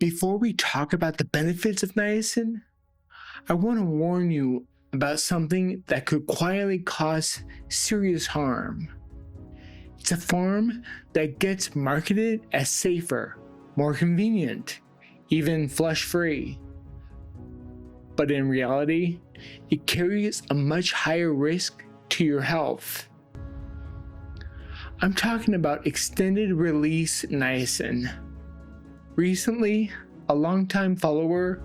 Before we talk about the benefits of niacin, I want to warn you about something that could quietly cause serious harm. It's a form that gets marketed as safer, more convenient, even flush-free. But in reality, it carries a much higher risk to your health. I'm talking about extended-release niacin. Recently, a longtime follower,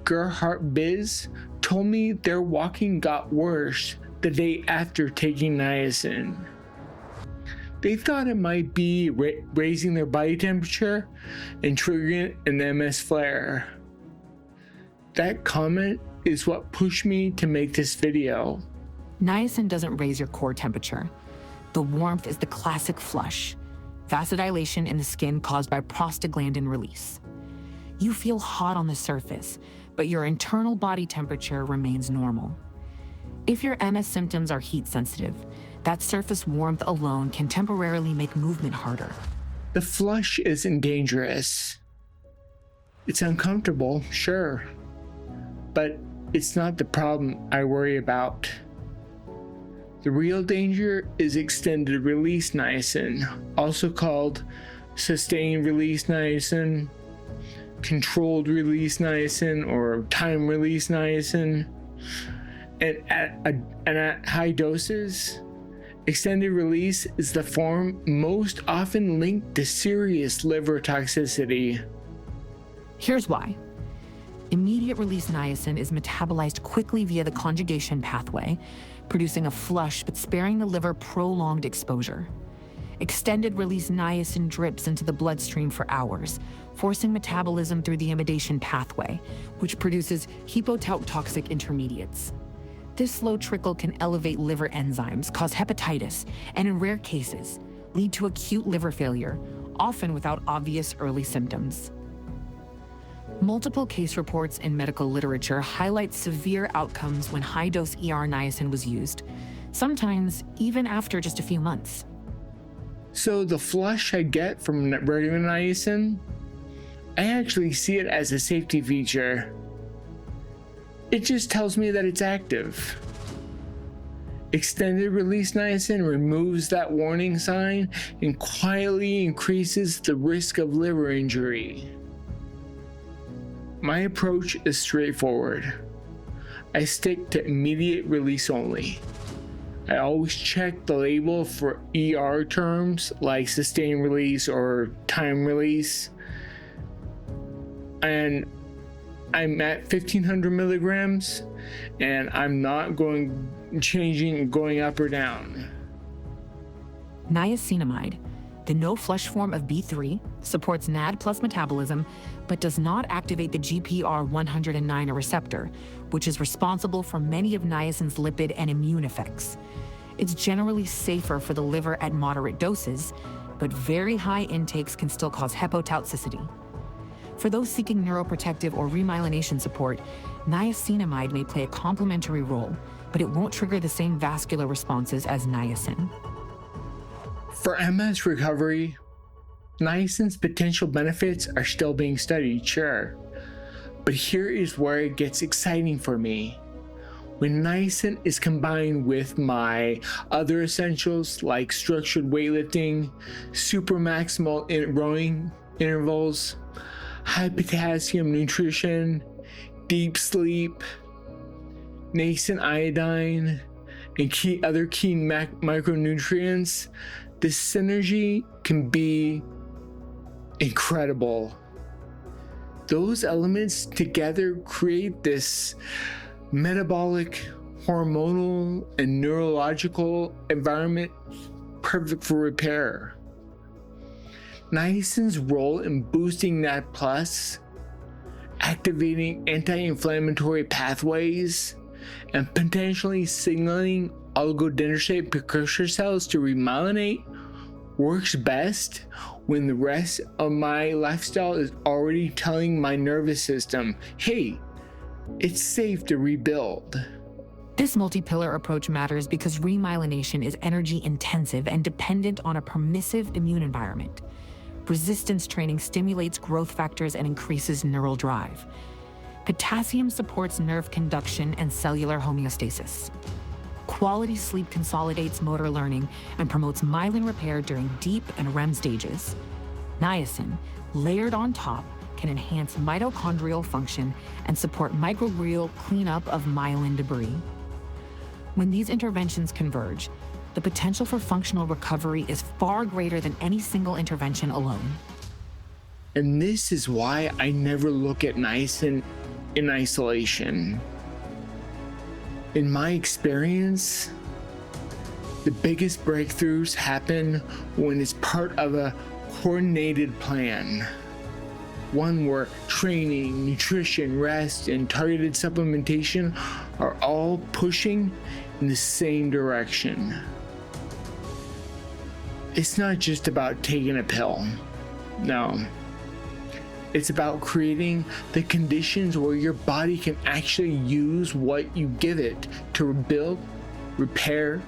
Gerhard Biz, told me their walking got worse the day after taking niacin. They thought it might be raising their body temperature and triggering an MS flare. That comment is what pushed me to make this video. Niacin doesn't raise your core temperature. The warmth is the classic flush, vasodilation in the skin caused by prostaglandin release. You feel hot on the surface, but your internal body temperature remains normal. If your MS symptoms are heat sensitive, that surface warmth alone can temporarily make movement harder. The flush isn't dangerous. It's uncomfortable, sure, but it's not the problem I worry about. The real danger is extended release niacin, also called sustained release niacin, controlled release niacin, or time release niacin. And at high doses, extended release is the form most often linked to serious liver toxicity. Here's why. Immediate release niacin is metabolized quickly via the conjugation pathway, producing a flush but sparing the liver prolonged exposure. Extended release niacin drips into the bloodstream for hours, forcing metabolism through the imidation pathway, which produces toxic intermediates. This slow trickle can elevate liver enzymes, cause hepatitis, and in rare cases, lead to acute liver failure, often without obvious early symptoms. Multiple case reports in medical literature highlight severe outcomes when high-dose ER niacin was used, sometimes even after just a few months. So the flush I get from regular niacin, I actually see it as a safety feature. It just tells me that it's active. Extended release niacin removes that warning sign and quietly increases the risk of liver injury. My approach is straightforward. I stick to immediate release only. I always check the label for ER terms like sustained release or time release. And I'm at 1500 milligrams and I'm not going up or down. Niacinamide, the no-flush form of B3, supports NAD plus metabolism, but does not activate the GPR109 receptor, which is responsible for many of niacin's lipid and immune effects. It's generally safer for the liver at moderate doses, but very high intakes can still cause hepatotoxicity. For those seeking neuroprotective or remyelination support, niacinamide may play a complementary role, but it won't trigger the same vascular responses as niacin. For MS recovery, niacin's potential benefits are still being studied, sure. But here is where it gets exciting for me. When niacin is combined with my other essentials like structured weightlifting, supermaximal rowing intervals, high potassium nutrition, deep sleep, nascent iodine, and other key micronutrients, this synergy can be incredible. Those elements together create this metabolic, hormonal, and neurological environment perfect for repair. Niacin's role in boosting NAD+, activating anti-inflammatory pathways, and potentially signaling oligodendrocyte precursor cells to remyelinate works best when the rest of my lifestyle is already telling my nervous system, hey, it's safe to rebuild. This multi-pillar approach matters because remyelination is energy intensive and dependent on a permissive immune environment. Resistance training stimulates growth factors and increases neural drive. Potassium supports nerve conduction and cellular homeostasis. Quality sleep consolidates motor learning and promotes myelin repair during deep and REM stages. Niacin, layered on top, can enhance mitochondrial function and support microglial cleanup of myelin debris. When these interventions converge, the potential for functional recovery is far greater than any single intervention alone. And this is why I never look at niacin in isolation. In my experience, the biggest breakthroughs happen when it's part of a coordinated plan. One where training, nutrition, rest, and targeted supplementation are all pushing in the same direction. It's not just about taking a pill. No. It's about creating the conditions where your body can actually use what you give it to rebuild, repair,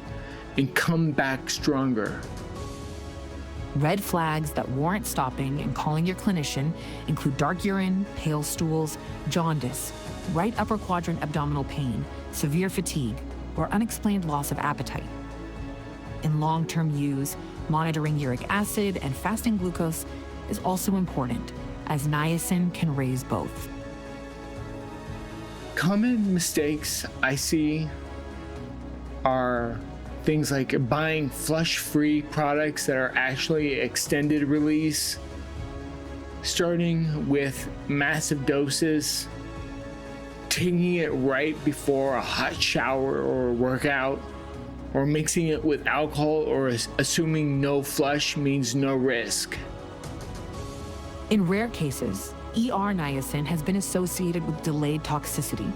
and come back stronger. Red flags that warrant stopping and calling your clinician include dark urine, pale stools, jaundice, right upper quadrant abdominal pain, severe fatigue, or unexplained loss of appetite. In long-term use, monitoring uric acid and fasting glucose is also important, as niacin can raise both. Common mistakes I see are things like buying flush-free products that are actually extended release, starting with massive doses, taking it right before a hot shower or a workout, or mixing it with alcohol, or assuming no flush means no risk. In rare cases, ER niacin has been associated with delayed toxicity,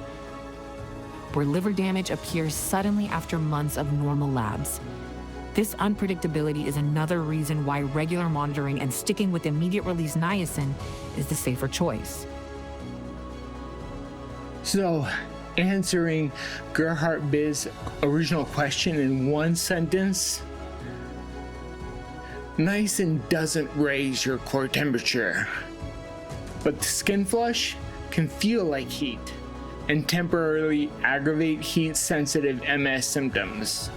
where liver damage appears suddenly after months of normal labs. This unpredictability is another reason why regular monitoring and sticking with immediate release niacin is the safer choice. So, answering Gerhard Biz's original question in one sentence, niacin doesn't raise your core temperature, but the skin flush can feel like heat and temporarily aggravate heat-sensitive MS symptoms.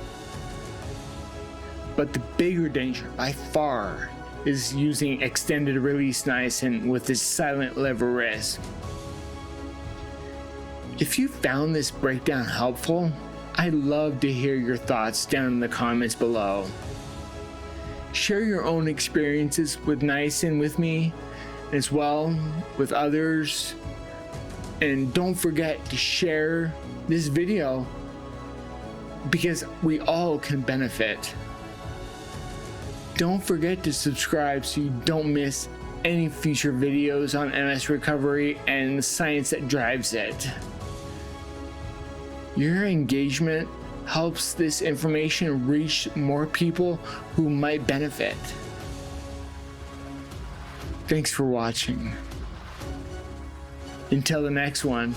But the bigger danger by far is using extended release niacin with its silent liver risk. If you found this breakdown helpful, I'd love to hear your thoughts down in the comments below. Share your own experiences with niacin with me, as well with others. And don't forget to share this video because we all can benefit. Don't forget to subscribe so you don't miss any future videos on MS recovery and the science that drives it. Your engagement helps this information reach more people who might benefit. Thanks for watching. Until the next one,